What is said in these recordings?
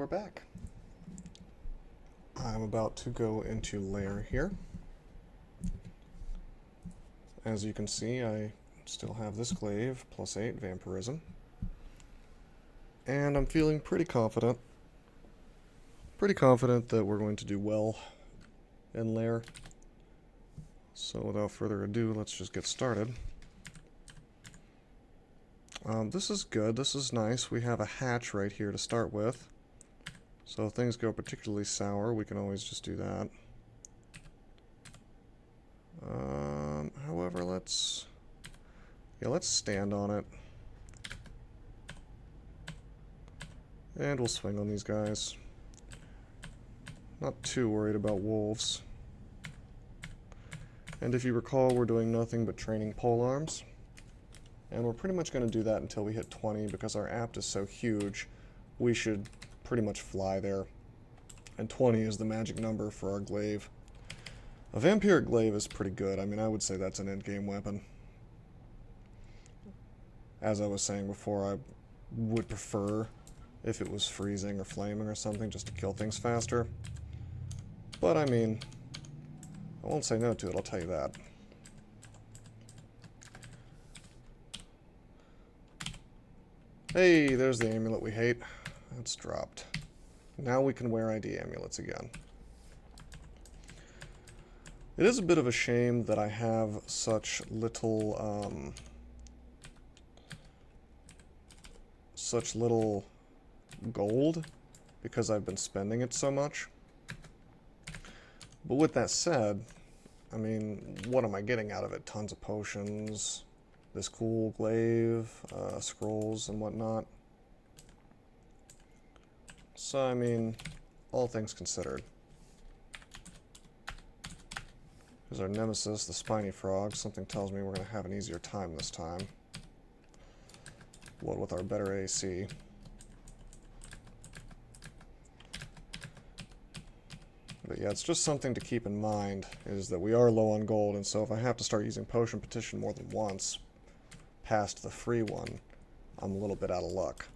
we're back. I'm about to go into Lair here. As you can see, I still have this glaive, +8 vampirism. And I'm feeling pretty confident. That we're going to do well in Lair. So without further ado, let's just get started. This is good, this is nice. We have a hatch right here to start with. So if things go particularly sour, we can always just do that. However, let's stand on it. And we'll swing on these guys. Not too worried about wolves. And if you recall, we're doing nothing but training polearms. And we're pretty much going to do that until we hit 20, because our apt is so huge, we should pretty much fly there. And 20 is the magic number for our glaive. A vampiric glaive is pretty good. I mean, I would say that's an endgame weapon. As I was saying before, I would prefer if it was freezing or flaming or something, just to kill things faster. But I mean, I won't say no to it, I'll tell you that. Hey, there's the amulet we hate. That's dropped. Now we can wear ID amulets again. It is a bit of a shame that I have such little gold, because I've been spending it so much. But with that said, I mean, what am I getting out of it? Tons of potions, this cool glaive, scrolls and whatnot. So, I mean, all things considered. Here's our nemesis, the spiny frog. Something tells me we're going to have an easier time this time. What with our better AC. But yeah, it's just something to keep in mind, is that we are low on gold, and so if I have to start using Potion Petition more than once, past the free one, I'm a little bit out of luck.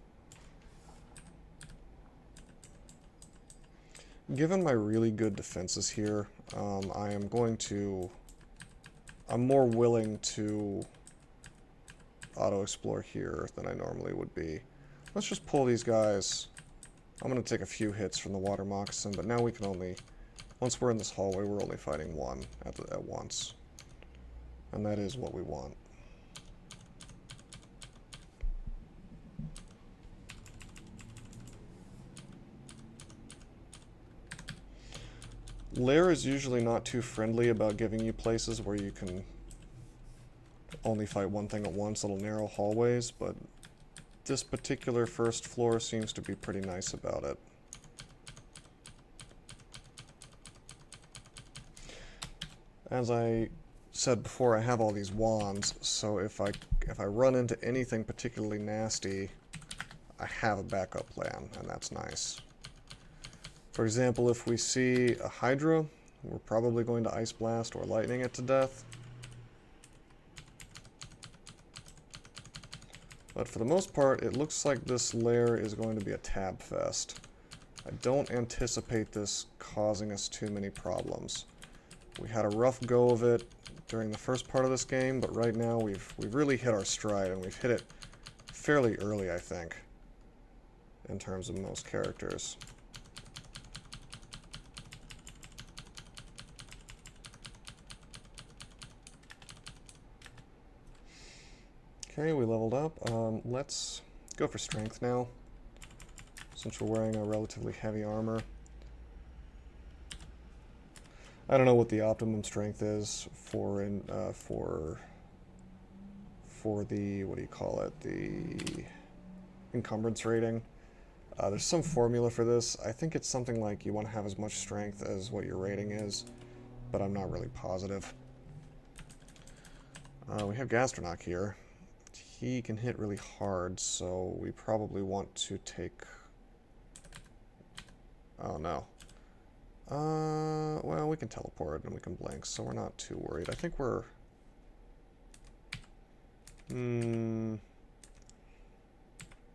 Given my really good defenses here, I'm more willing to auto-explore here than I normally would be. Let's just pull these guys. I'm going to take a few hits from the water moccasin, but now we can only, once we're in this hallway, we're only fighting one at once. And that is what we want. Lair is usually not too friendly about giving you places where you can only fight one thing at once, little narrow hallways, but this particular first floor seems to be pretty nice about it. As I said before, I have all these wands, so if I run into anything particularly nasty, I have a backup plan, and that's nice. For example, if we see a Hydra, we're probably going to Ice Blast or Lightning it to death. But for the most part, it looks like this lair is going to be a tab fest. I don't anticipate this causing us too many problems. We had a rough go of it during the first part of this game, but right now we've really hit our stride, and we've hit it fairly early, I think, in terms of most characters. Okay, we leveled up. Let's go for strength now, since we're wearing a relatively heavy armor. I don't know what the optimum strength is for the, what do you call it, the encumbrance rating. There's some formula for this. I think it's something like you want to have as much strength as what your rating is, but I'm not really positive. We have Gastronaut here. He can hit really hard, so we probably want to take... Oh, no. Well, we can teleport and we can blink, so we're not too worried. I think we're...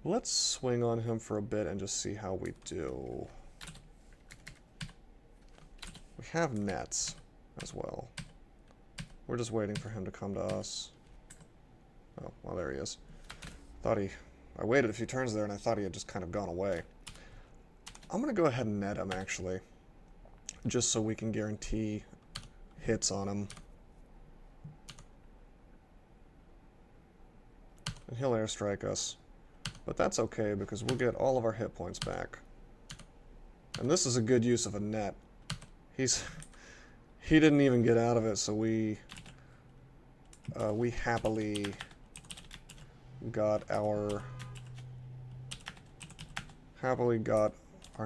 Let's swing on him for a bit and just see how we do. We have nets as well. We're just waiting for him to come to us. Oh, well, there he is. I waited a few turns there and I thought he had just kind of gone away. I'm going to go ahead and net him, actually. Just so we can guarantee hits on him. And he'll airstrike us. But that's okay, because we'll get all of our hit points back. And this is a good use of a net. He didn't even get out of it, so we happily got our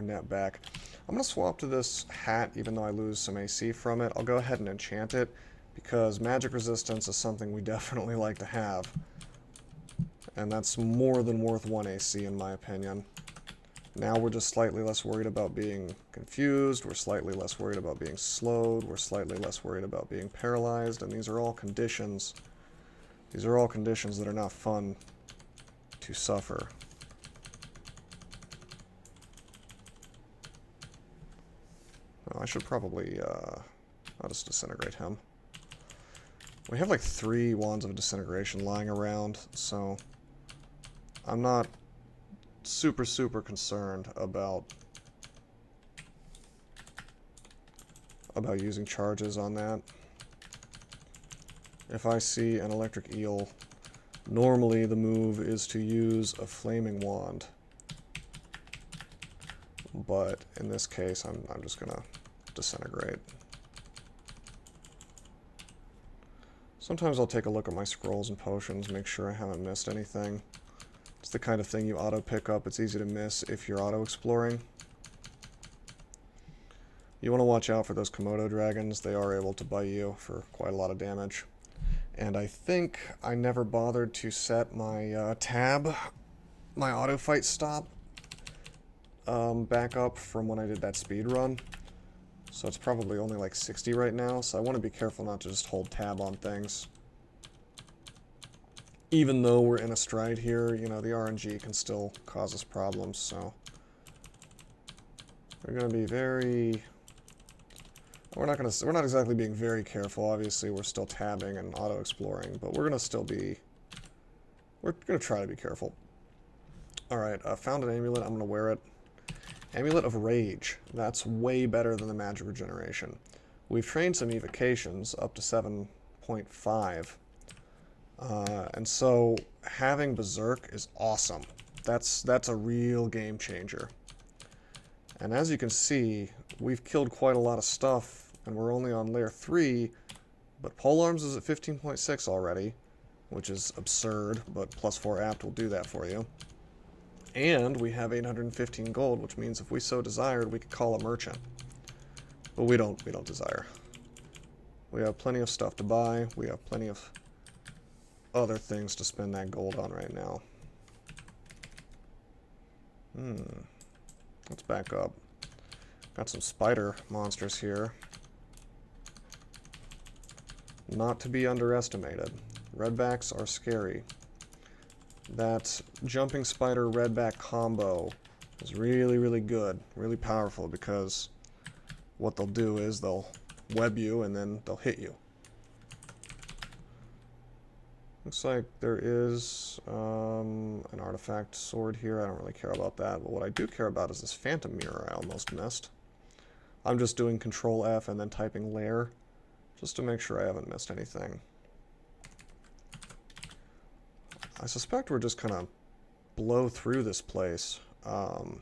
net back. I'm going to swap to this hat, even though I lose some AC from it. I'll go ahead and enchant it, because magic resistance is something we definitely like to have. And that's more than worth 1 AC in my opinion. Now we're just slightly less worried about being confused, we're slightly less worried about being slowed, we're slightly less worried about being paralyzed, and these are all conditions. These are all conditions that are not fun to suffer. Oh, I should probably, I'll just disintegrate him. We have like 3 wands of disintegration lying around, so I'm not super concerned about using charges on that. If I see an electric eel, normally the move is to use a flaming wand. But in this case, I'm just gonna disintegrate. Sometimes I'll take a look at my scrolls and potions, make sure I haven't missed anything. It's the kind of thing you auto pick up. It's easy to miss if you're auto exploring. You want to watch out for those Komodo dragons. They are able to bite you for quite a lot of damage. And I think I never bothered to set my tab, my auto fight stop, back up from when I did that speed run. So it's probably only like 60 right now, so I want to be careful not to just hold tab on things. Even though we're in a stride here, you know, the RNG can still cause us problems, so we're going to be very... We're not exactly being very careful. Obviously, we're still tabbing and auto-exploring, but we're going to still be... We're going to try to be careful. Alright, found an amulet. I'm going to wear it. Amulet of Rage. That's way better than the magic regeneration. We've trained some evocations up to 7.5. And so having Berserk is awesome. That's a real game changer. And as you can see, we've killed quite a lot of stuff, and we're only on Lair 3, but Polearms is at 15.6 already, which is absurd, but +4 apt will do that for you. And we have 815 gold, which means if we so desired, we could call a merchant. But we don't desire. We have plenty of stuff to buy. We have plenty of other things to spend that gold on right now. Let's back up. Got some spider monsters here. Not to be underestimated. Redbacks are scary. That jumping spider redback combo is really good, really powerful, because what they'll do is they'll web you and then they'll hit you. Looks like there is an artifact sword here. I don't really care about that, but what I do care about is this phantom mirror I almost missed. I'm just doing Control F and then typing Lair, just to make sure I haven't missed anything. I suspect we're just gonna blow through this place. And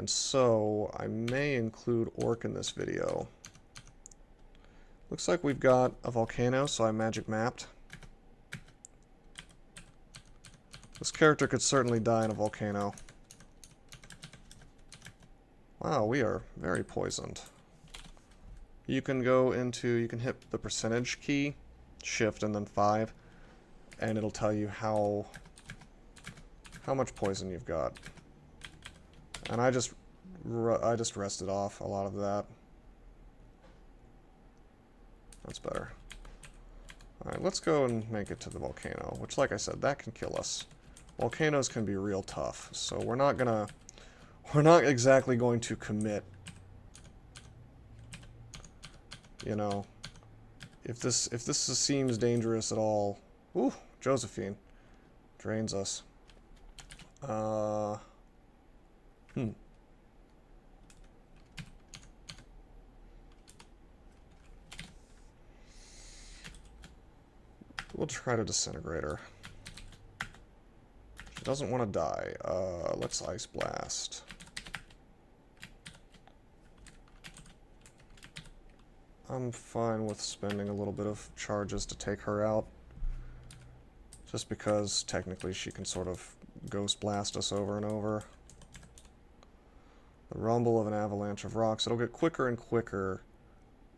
so I may include Orc in this video. Looks like we've got a volcano, so I magic mapped. This character could certainly die in a volcano. Wow, we are very poisoned. You can you can hit the percentage key, shift and then 5, and it'll tell you how much poison you've got. And I just rested off a lot of that. That's better. Alright, let's go and make it to the volcano, which, like I said, that can kill us. volcanoes can be real tough, so we're not exactly going to commit, you know, if this seems dangerous at all. Ooh, Josephine drains us. We'll try to disintegrate her. She doesn't want to die. Let's Ice Blast. I'm fine with spending a little bit of charges to take her out. Just because technically she can sort of Ghost Blast us over and over. The rumble of an avalanche of rocks. It'll get quicker and quicker.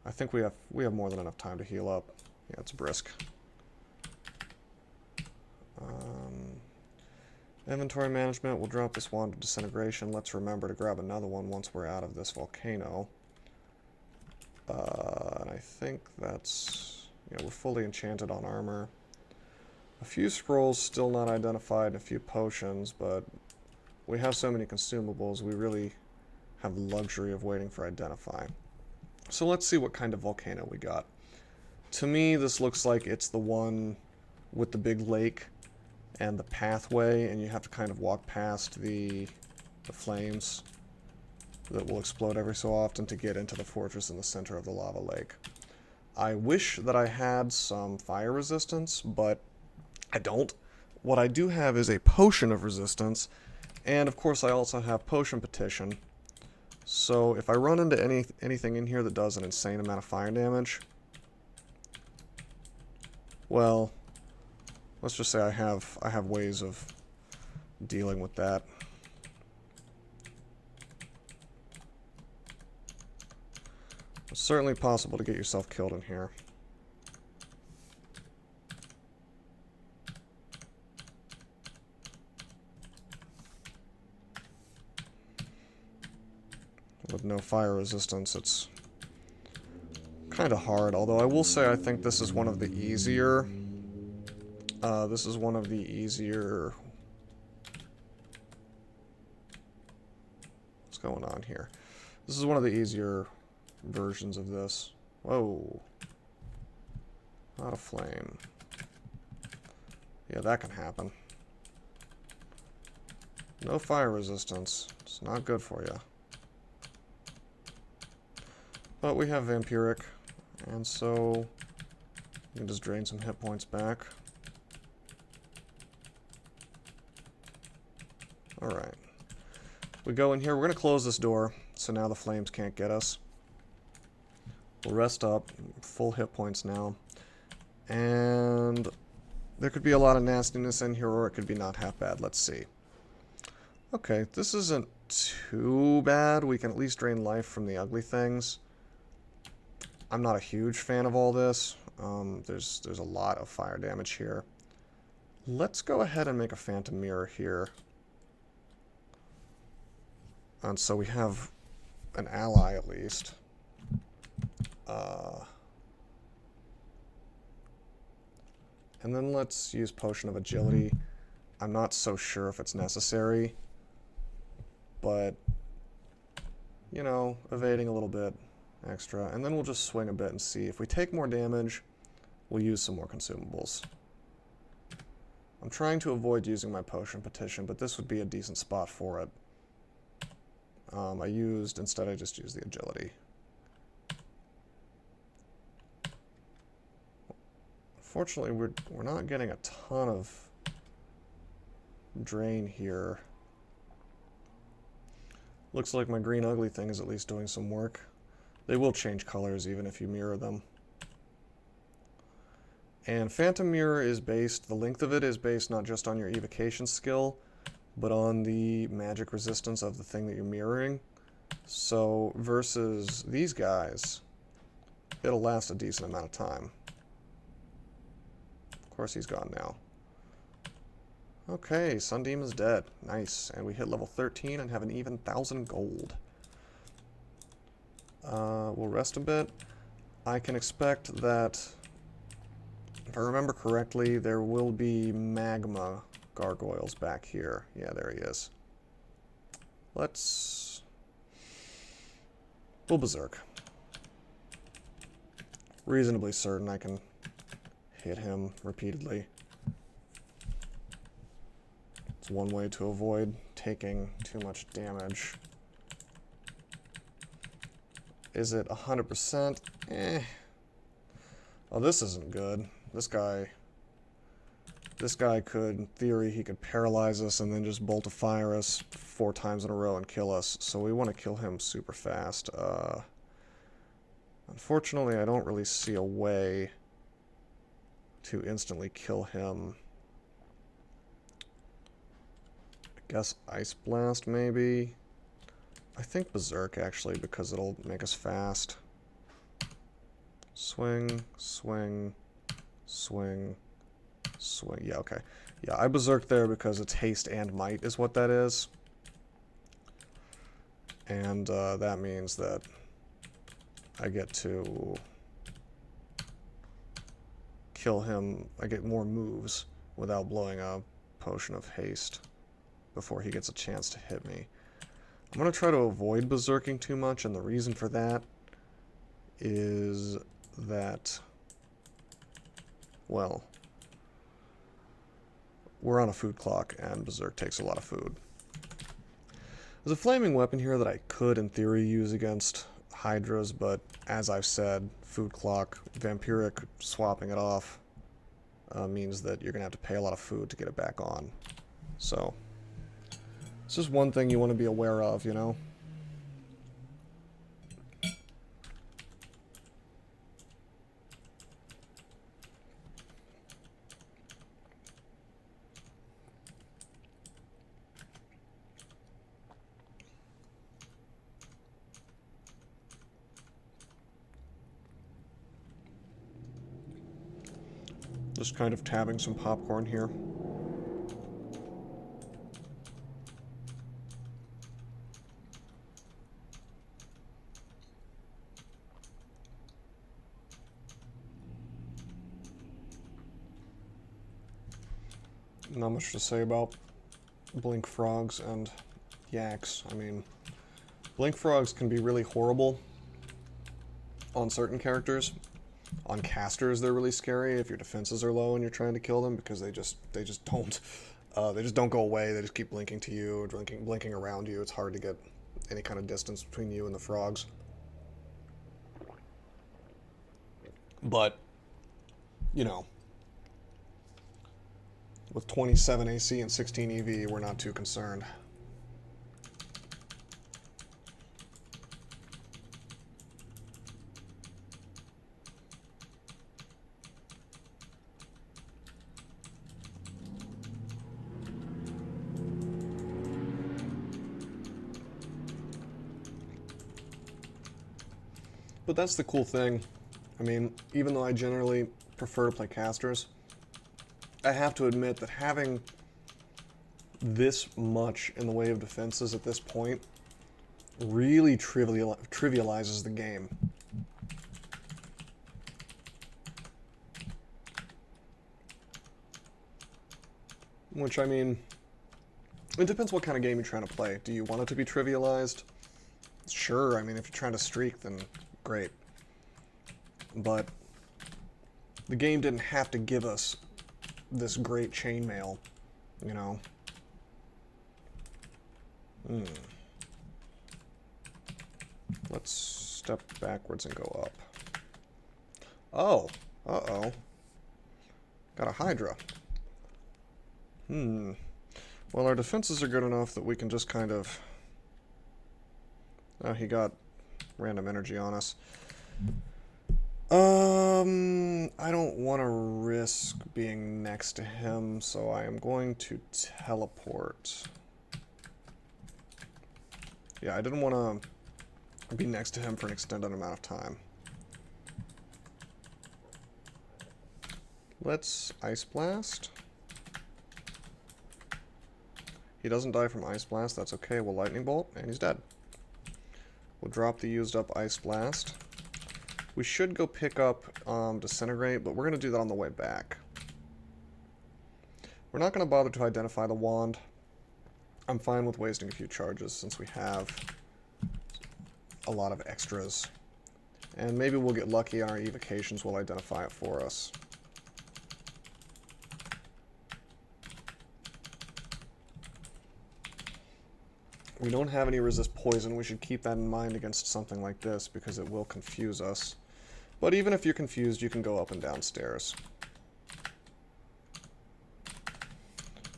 I think we have more than enough time to heal up. Yeah, it's brisk. Inventory management, we'll drop this wand of disintegration. Let's remember to grab another one once we're out of this volcano. And I think that's... yeah, we're fully enchanted on armor. A few scrolls still not identified and a few potions, but we have so many consumables, we really have the luxury of waiting for identify. So let's see what kind of volcano we got. To me, this looks like it's the one with the big lake and the pathway, and you have to kind of walk past the flames that will explode every so often to get into the fortress in the center of the lava lake. I wish that I had some fire resistance, but I don't. What I do have is a potion of resistance, and of course I also have potion petition. So if I run into anything in here that does an insane amount of fire damage, well, let's just say I have ways of dealing with that. It's certainly possible to get yourself killed in here. With no fire resistance, it's kind of hard. Although I will say I think this is one of the easier... what's going on here? This is one of the easier versions of this. Whoa. Not a flame. Yeah, that can happen. No fire resistance. It's not good for you. But we have Vampiric, and so you can just drain some hit points back. Alright. We go in here. We're going to close this door, so now the flames can't get us. We'll rest up. Full hit points now. And there could be a lot of nastiness in here, or it could be not half bad. Let's see. Okay, this isn't too bad. We can at least drain life from the ugly things. I'm not a huge fan of all this. There's a lot of fire damage here. Let's go ahead and make a Phantom Mirror here. And so we have an ally at least. And then let's use Potion of Agility. I'm not so sure if it's necessary, but, you know, evading a little bit extra. And then we'll just swing a bit and see. If we take more damage, we'll use some more consumables. I'm trying to avoid using my Potion Petition, but this would be a decent spot for it. Instead I just used the Agility. Unfortunately, we're not getting a ton of drain here. Looks like my green ugly thing is at least doing some work. They will change colors even if you mirror them. And Phantom Mirror is based, the length of it is based not just on your evocation skill, but on the magic resistance of the thing that you're mirroring. So, versus these guys, it'll last a decent amount of time. Of course, he's gone now. Okay, Sundemon's dead. Nice. And we hit level 13 and have an even 1,000 gold. We'll rest a bit. I can expect that, if I remember correctly, there will be magma gargoyles back here. Yeah, there he is. We'll berserk. Reasonably certain I can hit him repeatedly. It's one way to avoid taking too much damage. Is it 100%? Eh. Oh, this isn't good. This guy could, in theory, he could paralyze us and then just bolt to fire us 4 times in a row and kill us. So we want to kill him super fast. Unfortunately, I don't really see a way to instantly kill him. I guess Ice Blast, maybe? I think Berserk, actually, because it'll make us fast. Swing, swing, swing, swing. Yeah, okay. Yeah, I Berserk there because it's haste and might is what that is. And that means that I get to kill him. I get more moves without blowing a potion of haste before he gets a chance to hit me. I'm going to try to avoid berserking too much, and the reason for that is that, well, we're on a food clock, and berserk takes a lot of food. There's a flaming weapon here that I could, in theory, use against hydras, but as I've said, food clock, vampiric, swapping it off means that you're going to have to pay a lot of food to get it back on. So it's just one thing you want to be aware of, you know? Just kind of tabbing some popcorn here. Not much to say about blink frogs and yaks. I mean, blink frogs can be really horrible on certain characters. On casters, they're really scary if your defenses are low and you're trying to kill them, because they just don't go away. They just keep blinking to you or blinking around you. It's hard to get any kind of distance between you and the frogs. But, you know, with 27 AC and 16 EV, we're not too concerned. But that's the cool thing. I mean, even though I generally prefer to play casters, I have to admit that having this much in the way of defenses at this point really trivializes the game. Which, I mean, it depends what kind of game you're trying to play. Do you want it to be trivialized? Sure, I mean, if you're trying to streak, then great. But the game didn't have to give us this great chainmail, you know? Let's step backwards and go up. Oh, uh-oh. Got a Hydra. Well, our defenses are good enough that we can just kind of... Oh, he got random energy on us. I don't want to risk being next to him, so I am going to teleport. Yeah, I didn't want to be next to him for an extended amount of time. Let's Ice Blast. He doesn't die from Ice Blast, that's okay. We'll Lightning Bolt, and he's dead. We'll drop the used up Ice Blast. We should go pick up Disintegrate, but we're going to do that on the way back. We're not going to bother to identify the wand. I'm fine with wasting a few charges since we have a lot of extras. And maybe we'll get lucky and our evocations will identify it for us. We don't have any resist poison. We should keep that in mind against something like this because it will confuse us. But even if you're confused, you can go up and down stairs.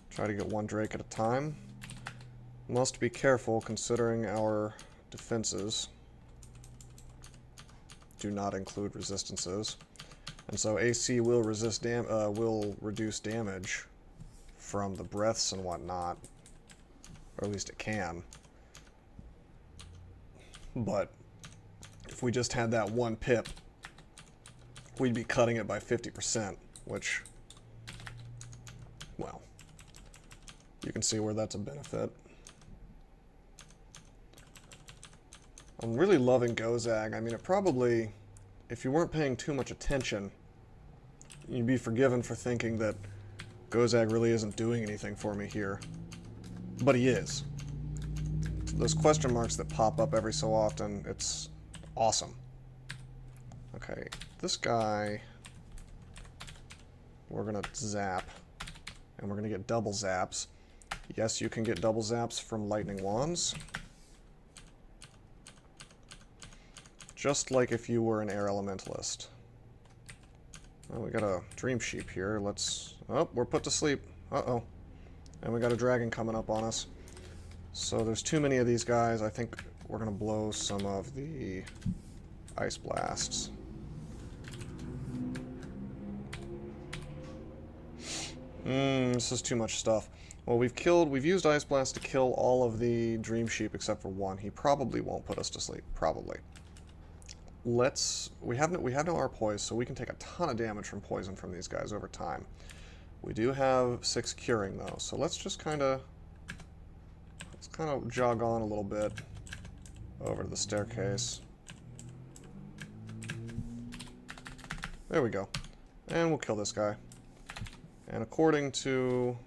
Try to get one Drake at a time. Must be careful considering our defenses do not include resistances. And so AC will will reduce damage from the breaths and whatnot. Or at least it can. But if we just had that one pip, we'd be cutting it by 50%, which, well, you can see where that's a benefit. I'm really loving Gozag. I mean, it probably, if you weren't paying too much attention, you'd be forgiven for thinking that Gozag really isn't doing anything for me here. But he is. Those question marks that pop up every so often, it's awesome. Okay, this guy, we're gonna zap, and we're gonna get double zaps. Yes, you can get double zaps from lightning wands. Just like if you were an air elementalist. Well, we got a dream sheep here. Let's... Oh, we're put to sleep. Uh-oh. And we got a dragon coming up on us. So there's too many of these guys. I think we're going to blow some of the ice blasts. This is too much stuff. Well, we've used ice blast to kill all of the dream sheep except for one. He probably won't put us to sleep. Probably. We have no R poise, so we can take a ton of damage from poison from these guys over time. We do have 6 curing though, so let's kind of jog on a little bit over to the staircase. There we go. And we'll kill this guy. And according to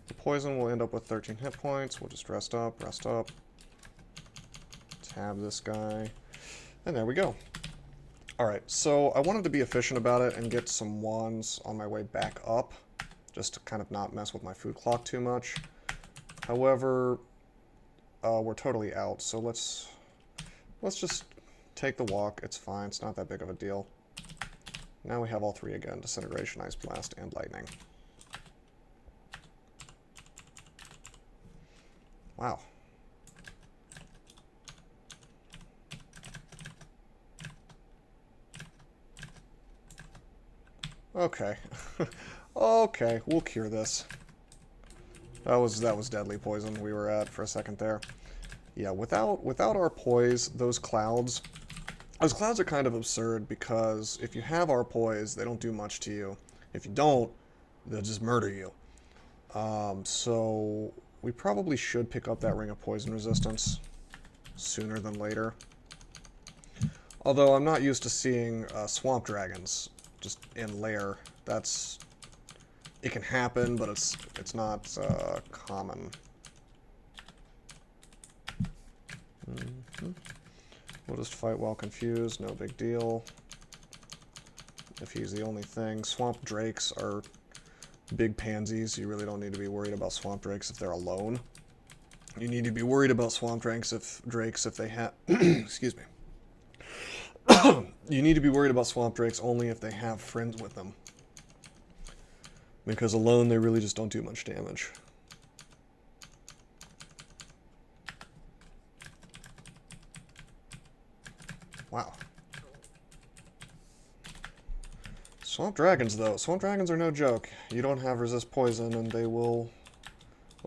the poison, we'll end up with 13 hit points. We'll just rest up. Tab this guy. And there we go. Alright, so I wanted to be efficient about it and get some wands on my way back up, just to kind of not mess with my food clock too much. However, we're totally out, so let's just take the walk. It's fine, it's not that big of a deal. Now we have all 3 again, Disintegration, Ice Blast, and Lightning. Wow. Okay. Okay, we'll cure this. That was deadly poison we were at for a second there. Yeah, without our poise, those clouds are kind of absurd because if you have our poise, they don't do much to you. If you don't, they'll just murder you. So we probably should pick up that Ring of Poison Resistance sooner than later. Although I'm not used to seeing swamp dragons just in Lair. It can happen, but it's not common. We'll just fight while confused, no big deal. If he's the only thing. Swamp drakes are big pansies. You really don't need to be worried about swamp drakes if they're alone. You need to be worried about swamp drakes if they have... Excuse me. You need to be worried about swamp drakes only if they have friends with them. Because alone, they really just don't do much damage. Wow. Swamp dragons, though. Swamp dragons are no joke. You don't have resist poison, and they will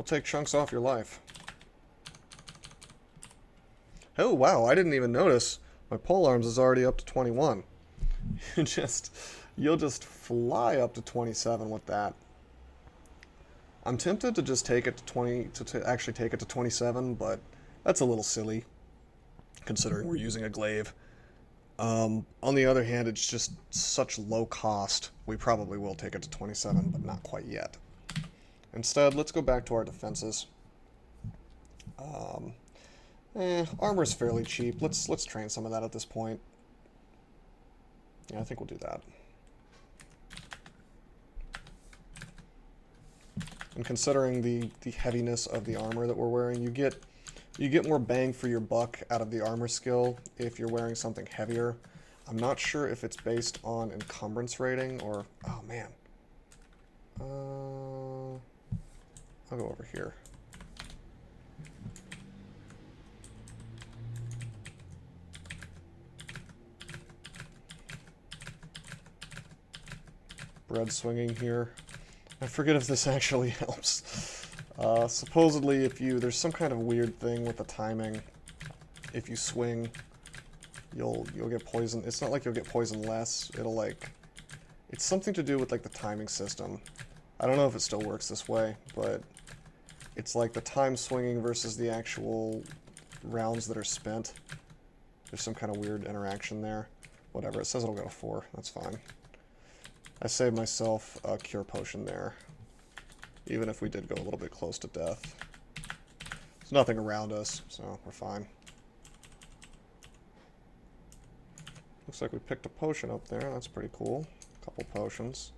take chunks off your life. Oh, wow, I didn't even notice. My pole arms is already up to 21. You'll just fly up to 27 with that. I'm tempted to just take it to 20, to actually take it to 27, but that's a little silly, considering we're using a glaive. On the other hand, it's just such low cost. We probably will take it to 27, but not quite yet. Instead, let's go back to our defenses. Armor's fairly cheap. Let's train some of that at this point. Yeah, I think we'll do that. And considering the heaviness of the armor that we're wearing, you get more bang for your buck out of the armor skill if you're wearing something heavier. I'm not sure if it's based on encumbrance rating or... Oh, man. I'll go over here. Bread swinging here. I forget if this actually helps. Supposedly, there's some kind of weird thing with the timing. If you swing, you'll get poisoned. It's not like you'll get poisoned less. It's something to do with like the timing system. I don't know if it still works this way, but it's like the time swinging versus the actual rounds that are spent. There's some kind of weird interaction there. Whatever, it says it'll go to 4. That's fine. I saved myself a cure potion there, even if we did go a little bit close to death. There's nothing around us, so we're fine. Looks like we picked a potion up there. That's pretty cool. A couple potions.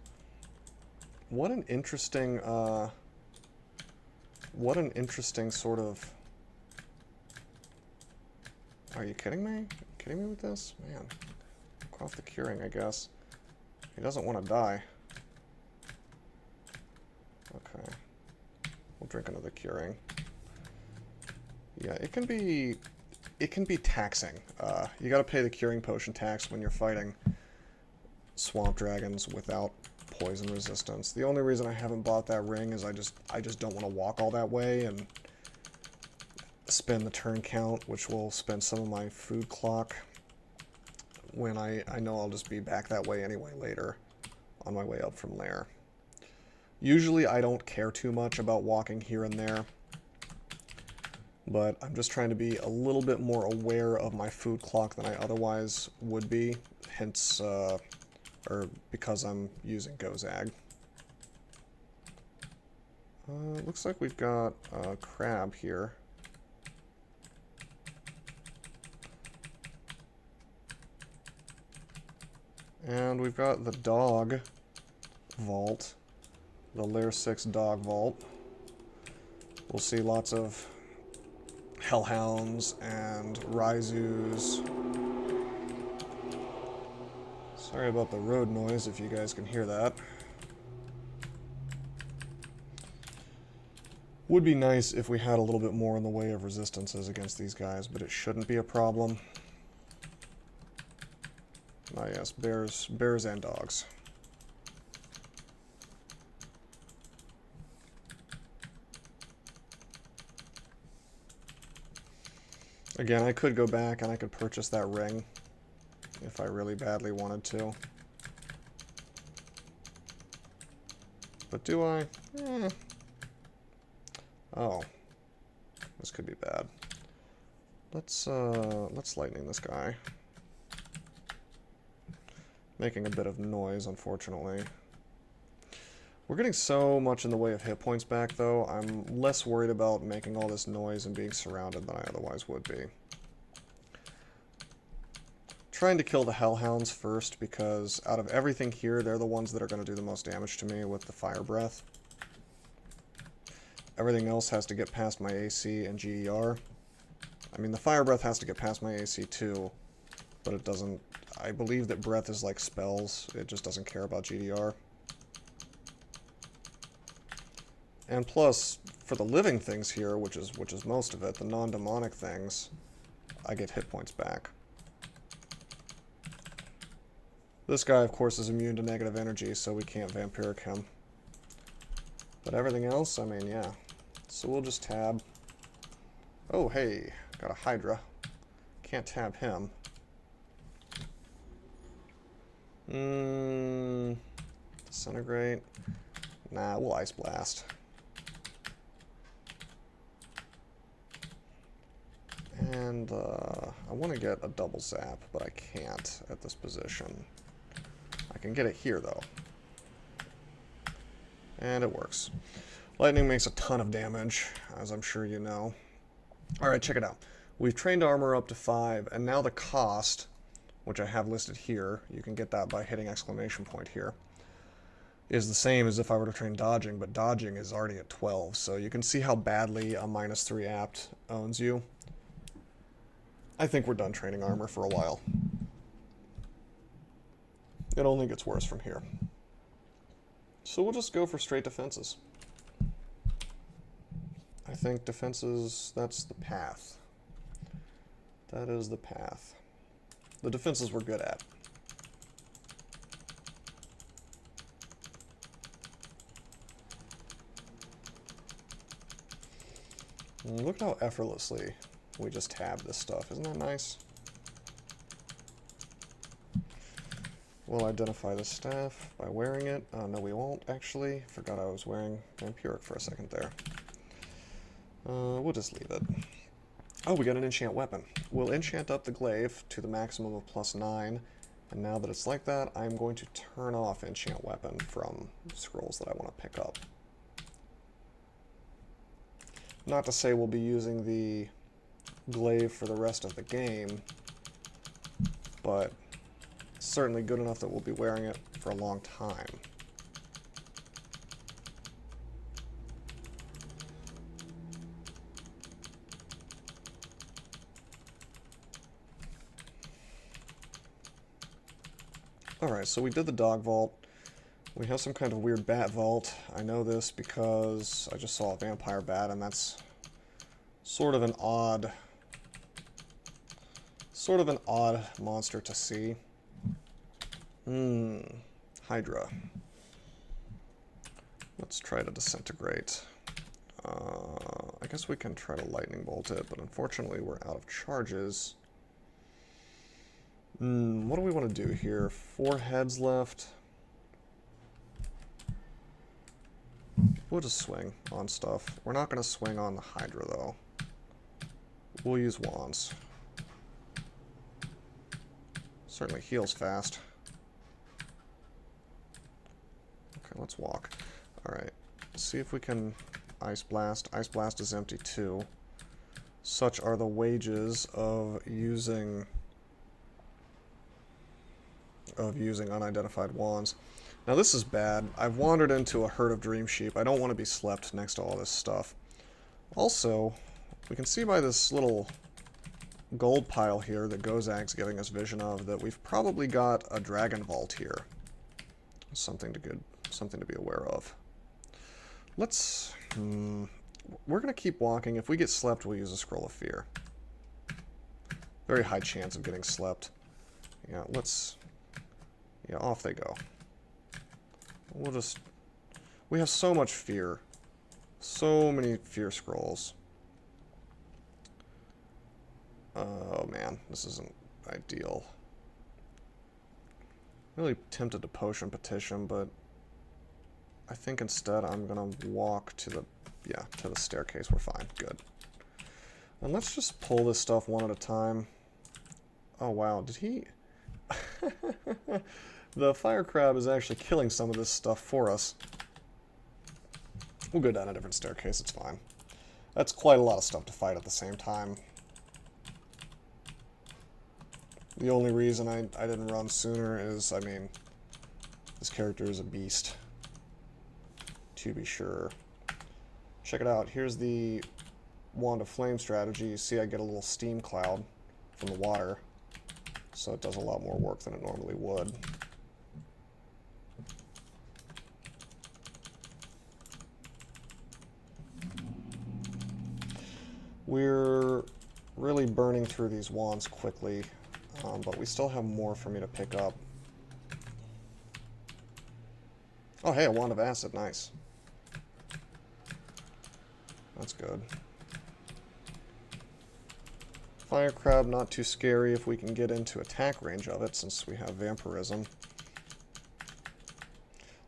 What an interesting sort of... Are you kidding me? Are you kidding me with this? Man, go off the curing, I guess. He doesn't want to die. Okay. We'll drink another curing. Yeah, it can be taxing. You gotta pay the curing potion tax when you're fighting swamp dragons without poison resistance. The only reason I haven't bought that ring is I just don't want to walk all that way and spend the turn count, which will spend some of my food clock when I know I'll just be back that way anyway later on my way up from Lair. Usually I don't care too much about walking here and there, but I'm just trying to be a little bit more aware of my food clock than I otherwise would be, hence, or because I'm using Gozag. Looks like we've got a crab here. And we've got the dog vault, the Lair 6 dog vault. We'll see lots of hellhounds and Raizus. Sorry about the road noise if you guys can hear that. Would be nice if we had a little bit more in the way of resistances against these guys, but it shouldn't be a problem. Ah yes, bears and dogs. Again, I could go back and I could purchase that ring if I really badly wanted to. But do I? Oh. This could be bad. Let's lightning this guy. Making a bit of noise, unfortunately. We're getting so much in the way of hit points back, though. I'm less worried about making all this noise and being surrounded than I otherwise would be. Trying to kill the hellhounds first, because out of everything here, they're the ones that are going to do the most damage to me with the fire breath. Everything else has to get past my AC and GER. I mean, the fire breath has to get past my AC too, but it doesn't... I believe that breath is like spells. It just doesn't care about GDR. And plus, for the living things here, which is most of it, the non-demonic things, I get hit points back. This guy, of course, is immune to negative energy, so we can't vampiric him. But everything else, I mean, yeah. So we'll just tab. Oh, hey, got a Hydra. Can't tab him. Disintegrate. Nah, we'll Ice Blast. And I want to get a double zap, but I can't at this position. I can get it here, though. And it works. Lightning makes a ton of damage, as I'm sure you know. Alright, check it out. We've trained armor up to 5, and now the cost, which I have listed here, you can get that by hitting exclamation point here, is the same as if I were to train dodging, but dodging is already at 12, so you can see how badly a -3 apt owns you. I think we're done training armor for a while. It only gets worse from here. So we'll just go for straight defenses. I think defenses, that's the path. That is the path. The defenses we're good at. Look how effortlessly we just tab this stuff. Isn't that nice? We'll identify the staff by wearing it. No, we won't, actually. Forgot I was wearing Vampiric for a second there. We'll just leave it. Oh, we got an enchant weapon. We'll enchant up the glaive to the maximum of +9. And now that it's like that, I'm going to turn off enchant weapon from scrolls that I want to pick up. Not to say we'll be using the glaive for the rest of the game, but it's certainly good enough that we'll be wearing it for a long time. Alright, so we did the dog vault. We have some kind of weird bat vault. I know this because I just saw a vampire bat, and that's sort of an odd monster to see. Hydra. Let's try to disintegrate. I guess we can try to lightning bolt it, but unfortunately we're out of charges. What do we want to do here? 4 heads left. We'll just swing on stuff. We're not going to swing on the Hydra, though. We'll use wands. Certainly heals fast. Okay, let's walk. Alright, see if we can Ice Blast. Ice Blast is empty, too. Such are the wages of using unidentified wands. Now this is bad. I've wandered into a herd of dream sheep. I don't want to be slept next to all this stuff. Also, we can see by this little gold pile here that Gozag's giving us vision of that we've probably got a dragon vault here. Something to be aware of. Let's... we're going to keep walking. If we get slept, we'll use a Scroll of Fear. Very high chance of getting slept. Yeah, let's... yeah, off they go. We'll just... we have so much fear. So many fear scrolls. Oh man, this isn't ideal. Really tempted to potion petition, but I think instead I'm gonna walk to the... yeah, to the staircase. We're fine. Good. And let's just pull this stuff one at a time. Oh wow, did he... The fire crab is actually killing some of this stuff for us. We'll go down a different staircase, it's fine. That's quite a lot of stuff to fight at the same time. The only reason I didn't run sooner is, I mean, this character is a beast. To be sure. Check it out, here's the Wand of Flame strategy. You see I get a little steam cloud from the water, so it does a lot more work than it normally would. We're really burning through these wands quickly, but we still have more for me to pick up. Oh hey, a Wand of Acid, nice. That's good. Fire Crab, not too scary if we can get into attack range of it, since we have Vampirism.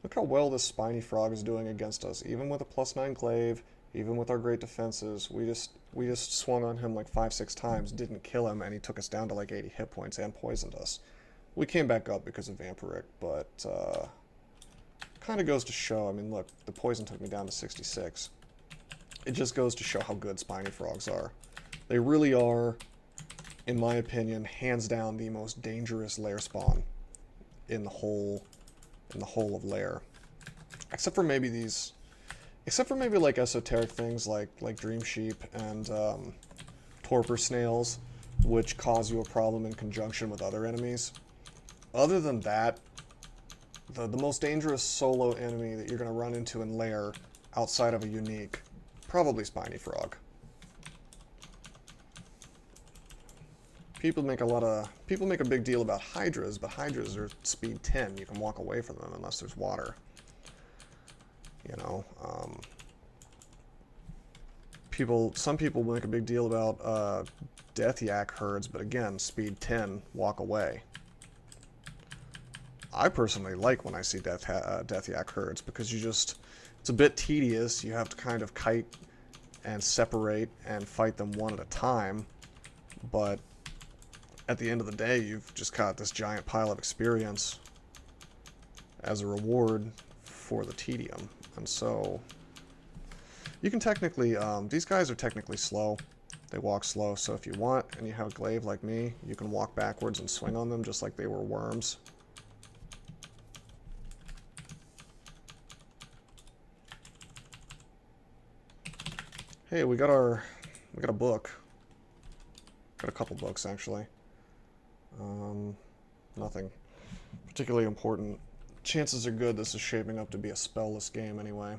Look how well this Spiny Frog is doing against us, even with a +9 glaive. Even with our great defenses, we just swung on him like 5-6 times, didn't kill him, and he took us down to like 80 hit points and poisoned us. We came back up because of Vampiric, but kind of goes to show, I mean, look, the poison took me down to 66. It just goes to show how good spiny frogs are. They really are, in my opinion, hands down the most dangerous lair spawn in the whole of Lair. Except for maybe like esoteric things like dream sheep and torpor snails, which cause you a problem in conjunction with other enemies. Other than that, the most dangerous solo enemy that you're going to run into in Lair outside of a unique, probably spiny frog. People make a big deal about hydras, but hydras are speed 10. You can walk away from them unless there's water. You know, some people make a big deal about death yak herds, but again, speed 10, walk away. I personally like when I see death yak herds because it's a bit tedious. You have to kind of kite and separate and fight them one at a time, but at the end of the day, you've just got this giant pile of experience as a reward for the tedium. And so you can technically, these guys are technically slow. They walk slow, so if you want and you have a glaive like me, you can walk backwards and swing on them just like they were worms. Hey, we got a book. Got a couple books actually. Nothing particularly important. Chances are good this is shaping up to be a spell-less game anyway.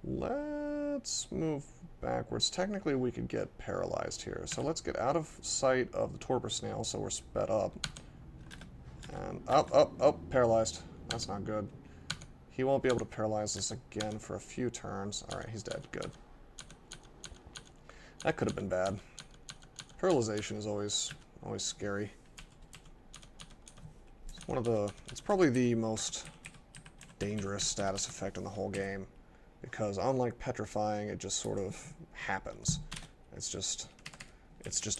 Let's move backwards. Technically we could get paralyzed here. So let's get out of sight of the torpor snail so we're sped up. And up, paralyzed. That's not good. He won't be able to paralyze us again for a few turns. Alright, he's dead. Good. That could have been bad. Paralyzation is always scary. It's probably the most dangerous status effect in the whole game, because unlike petrifying, it just sort of happens. It's just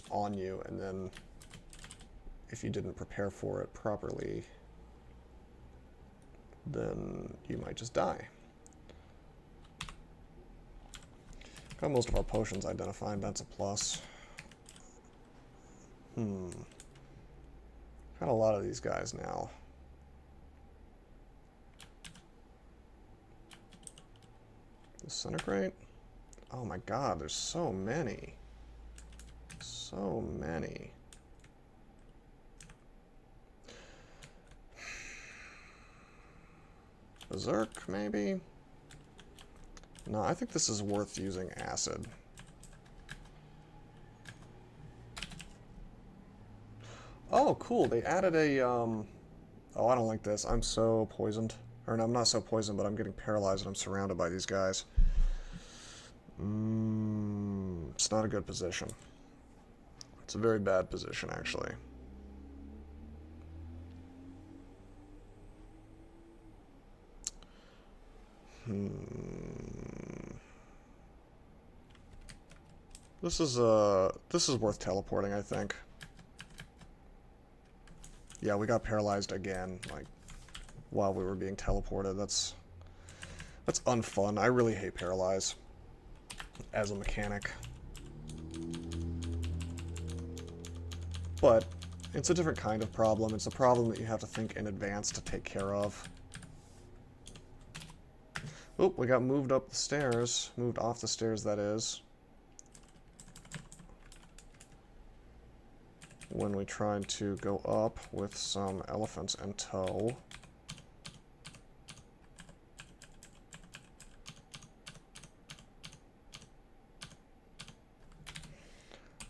on you, and then if you didn't prepare for it properly, then you might just die. Got most of our potions identified, that's a plus. Got a lot of these guys now. Disintegrate? Oh my god, there's so many. So many. Berserk, maybe? No, I think this is worth using acid. Oh, cool. They added a, Oh, I don't like this. I'm so poisoned. Or no, I'm not so poisoned, but I'm getting paralyzed and I'm surrounded by these guys. It's not a good position. It's a very bad position, actually. This is worth teleporting, I think. Yeah, we got paralyzed again, like, while we were being teleported. That's unfun. I really hate paralyze as a mechanic. But it's a different kind of problem. It's a problem that you have to think in advance to take care of. Oh, we got moved up the stairs. Moved off the stairs, that is. When we tried to go up with some elephants in tow.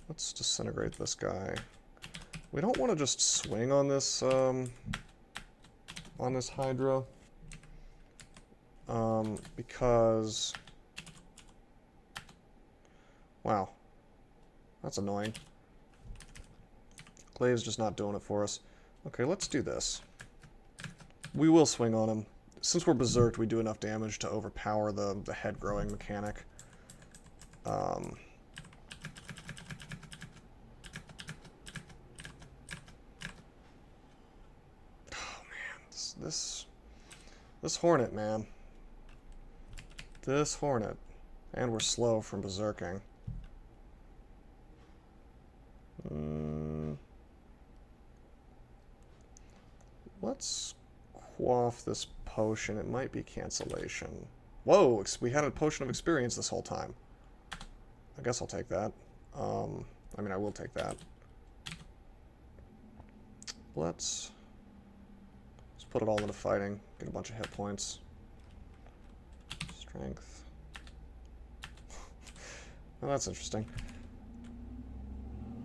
Let's disintegrate this guy. We don't want to just swing on this Hydra. Because... Wow. That's annoying. Glaive's just not doing it for us. Okay, let's do this. We will swing on him. Since we're berserked, we do enough damage to overpower the head-growing mechanic. Oh, man. This This Hornet, man. This Hornet. And we're slow from berserking. Let's quaff this potion. It might be cancellation. Whoa, we had a potion of experience this whole time. I guess I'll take that. I mean, I will take that. Let's put it all into fighting. Get a bunch of hit points. Strength. Well, that's interesting.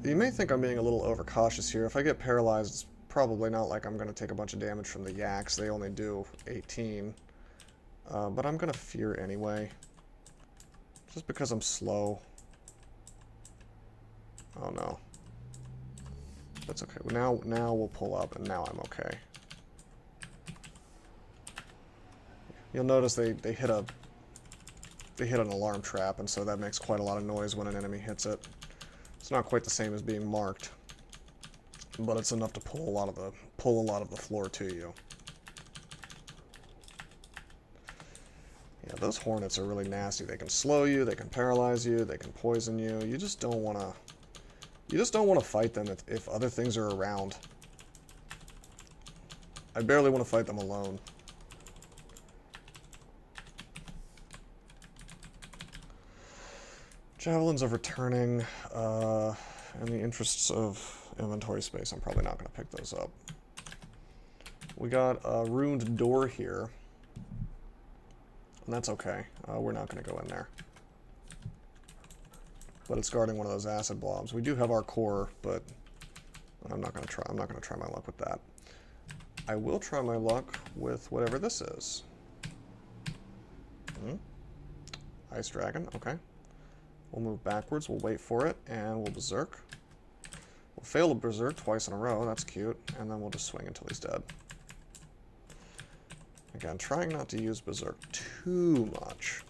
You may think I'm being a little overcautious here. If I get paralyzed, it's probably not like I'm going to take a bunch of damage from the yaks. They only do 18. But I'm going to fear anyway. Just because I'm slow. Oh no. That's okay. Now we'll pull up, and now I'm okay. You'll notice they hit an alarm trap, and so that makes quite a lot of noise when an enemy hits it. It's not quite the same as being marked, but it's enough to pull a lot of the floor to you. Yeah, those hornets are really nasty. They can slow you, they can paralyze you, they can poison you. You just don't want to fight them if other things are around. I barely want to fight them alone. Javelins of returning. In the interests of inventory space, I'm probably not going to pick those up. We got a ruined door here. And that's okay. We're not going to go in there. But it's guarding one of those acid blobs. We do have our core, but I'm not going to try my luck with that. I will try my luck with whatever this is. Ice dragon, okay. We'll move backwards, we'll wait for it, and we'll berserk. We'll fail to berserk twice in a row, that's cute, and then we'll just swing until he's dead. Again, trying not to use berserk too much,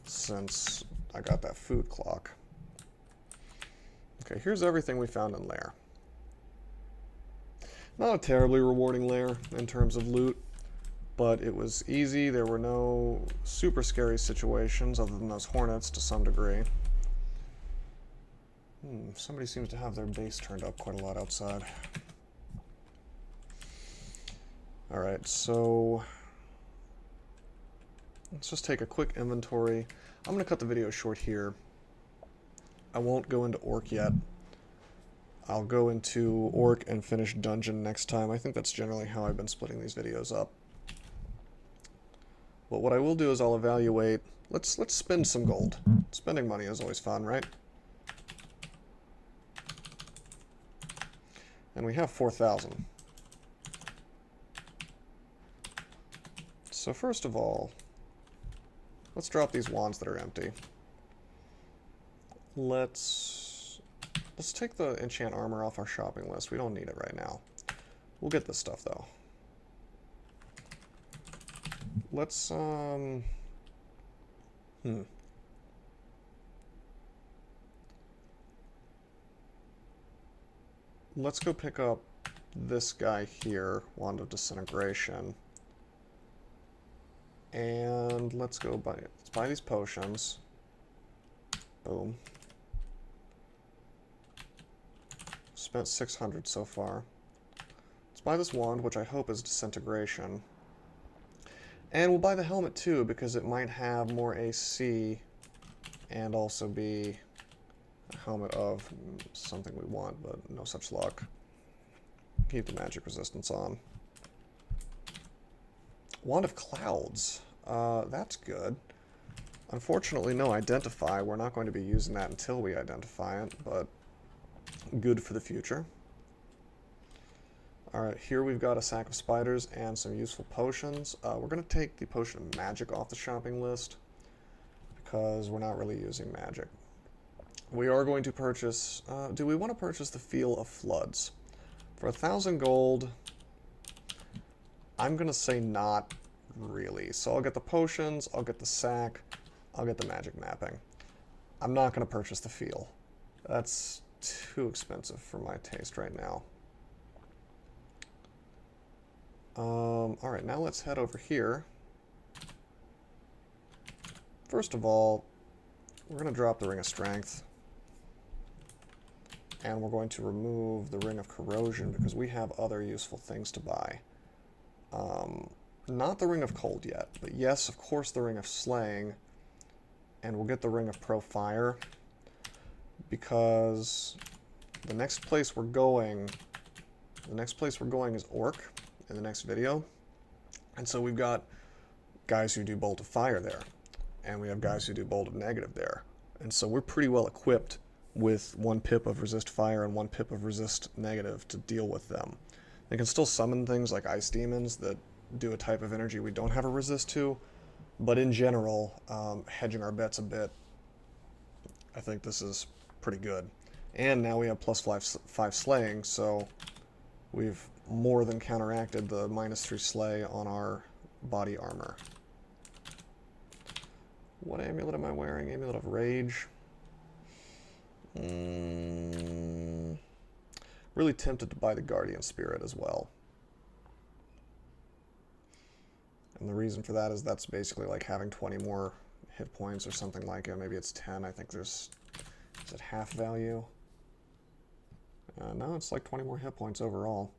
since I got that food clock. Okay, here's everything we found in Lair. Not a terribly rewarding Lair in terms of loot, but it was easy. There were no super scary situations other than those hornets to some degree. Somebody seems to have their base turned up quite a lot outside. Alright, so let's just take a quick inventory. I'm going to cut the video short here. I won't go into Orc yet. I'll go into Orc and finish Dungeon next time. I think that's generally how I've been splitting these videos up. But what I will do is I'll evaluate. Let's spend some gold. Spending money is always fun, right? And we have 4,000. So first of all, let's drop these wands that are empty. Let's take the enchant armor off our shopping list. We don't need it right now. We'll get this stuff though. Let's let's go pick up this guy here, Wand of Disintegration. And let's buy these potions. Boom. Spent 600 so far. Let's buy this wand, which I hope is Disintegration. And we'll buy the helmet too, because it might have more AC and also be a helmet of something we want, but no such luck. Keep the magic resistance on. Wand of Clouds. That's good. Unfortunately, no Identify. We're not going to be using that until we identify it, but good for the future. Alright, here we've got a sack of spiders and some useful potions. We're going to take the potion of magic off the shopping list because we're not really using magic. We are going to purchase... do we want to purchase the Feel of Floods? For 1,000 gold, I'm going to say not really. So I'll get the potions, I'll get the sack, I'll get the magic mapping. I'm not going to purchase the Feel. That's too expensive for my taste right now. Alright, now let's head over here. First of all, we're going to drop the Ring of Strength. And we're going to remove the Ring of Corrosion because we have other useful things to buy. Not the Ring of Cold yet, but yes, of course, the Ring of Slaying. And we'll get the Ring of Pro-Fire because the next place we're going is Orc in the next video. And so we've got guys who do Bolt of Fire there, and we have guys who do Bolt of Negative there. And so we're pretty well equipped with 1 pip of Resist Fire and 1 pip of Resist Negative to deal with them. They can still summon things like Ice Demons that do a type of energy we don't have a resist to, but in general, hedging our bets a bit, I think this is pretty good. And now we have +5 Slaying, so we've more than counteracted the -3 Slay on our body armor. What amulet am I wearing? Amulet of Rage. Really tempted to buy the Guardian Spirit as well. And the reason for that is that's basically like having 20 more hit points or something like it. Maybe it's 10. I think there's... Is it half value? No, it's like 20 more hit points overall.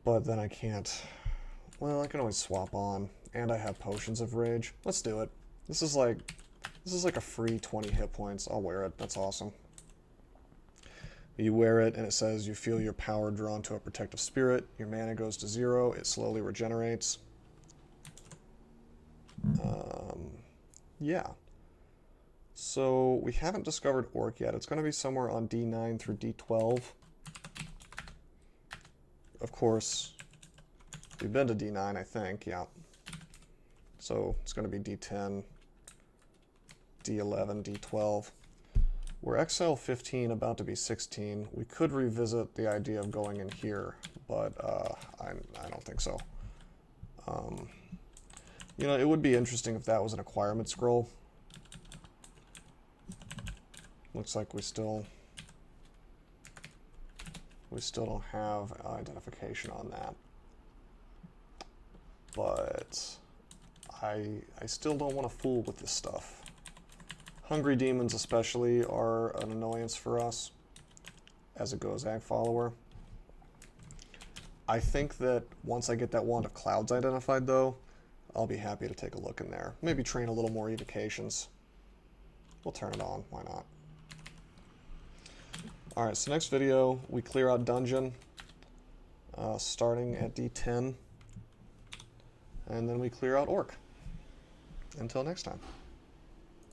But then I can't... Well, I can always swap on. And I have Potions of Rage. Let's do it. This is like a free 20 hit points. I'll wear it. That's awesome. You wear it, and it says you feel your power drawn to a protective spirit. Your mana goes to 0. It slowly regenerates. Yeah. So we haven't discovered Orc yet. It's going to be somewhere on D9 through D12. Of course, we've been to D9, I think. Yeah. So it's going to be D10, D11, D12. We're XL 15, about to be 16. We could revisit the idea of going in here, but I don't think so. You know, it would be interesting if that was an acquirement scroll. Looks like we still don't have identification on that. But I still don't want to fool with this stuff. Hungry Demons especially are an annoyance for us as a Gozag follower. I think that once I get that Wand of Clouds identified, though, I'll be happy to take a look in there. Maybe train a little more evocations. We'll turn it on, why not? Alright, so next video, we clear out Dungeon, starting at D10, and then we clear out Orc. Until next time.